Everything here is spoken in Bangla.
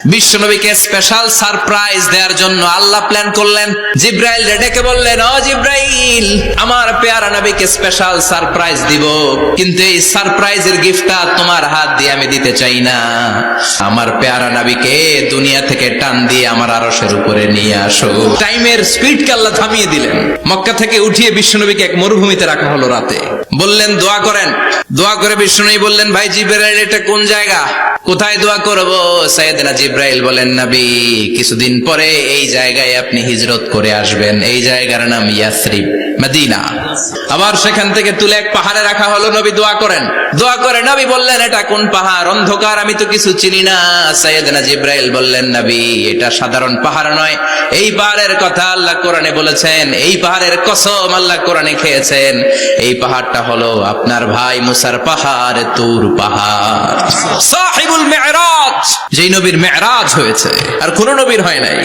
বিশ্বনবীকে স্পেশাল সারপ্রাইজ দেওয়ার জন্য আল্লাহ প্ল্যান করলেন। জিব্রাইল ডেকে বললেন, ও জিব্রাইল, আমার পেয়ারা নবীকে স্পেশাল সারপ্রাইজ দিব, কিন্তু এই সারপ্রাইজের গিফটটা তোমার হাত দিয়ে আমি দিতে চাই না। আমার পেয়ারা নবীকে দুনিয়া থেকে টান দিয়ে আমার আরশের উপরে নিয়ে আসো। টাইমের স্পিডকে আল্লাহ থামিয়ে দিলেন। মক্কা থেকে উঠিয়ে বিশ্বনবীকে এক মরুভূমিতে রাখা হলো রাতে। বললেন দোয়া করেন। দোয়া করে বিশ্বনবী বললেন, ভাই জিব্রাইল, এটা কোন জায়গা, কোথায় দোয়া করব? সাইয়েদনা জিব্রাইল বলেন, নবী, কিছুদিন পরে এই জায়গায় আপনি হিজরত করে আসবেন। এই জায়গার নাম ইয়াসরিব, মদিনা। আবার সেখান থেকে তুলে এক পাহাড়ে রাখা হলো। নবী দোয়া করেন। দোয়া করে নবী বললেন, এটা কোন পাহাড়? অন্ধকার, আমি তো কিছু চিনি না। সাইয়েদনা জিব্রাইল বললেন, নবী, এটা সাধারণ পাহাড় নয়, এই পাহাড়ের কথা আল্লাহ কোরআনে বলেছেন, এই পাহাড়ের কসম আল্লাহ কোরআনে খেয়েছেন। এই পাহাড়টা হলো আপনার ভাই মুসার পাহাড়, তুর পাহাড়। সাহিবুল মেরাজ, যেই নবীর মেরাজ হয়েছে আর কোন নবীর হয় নাই।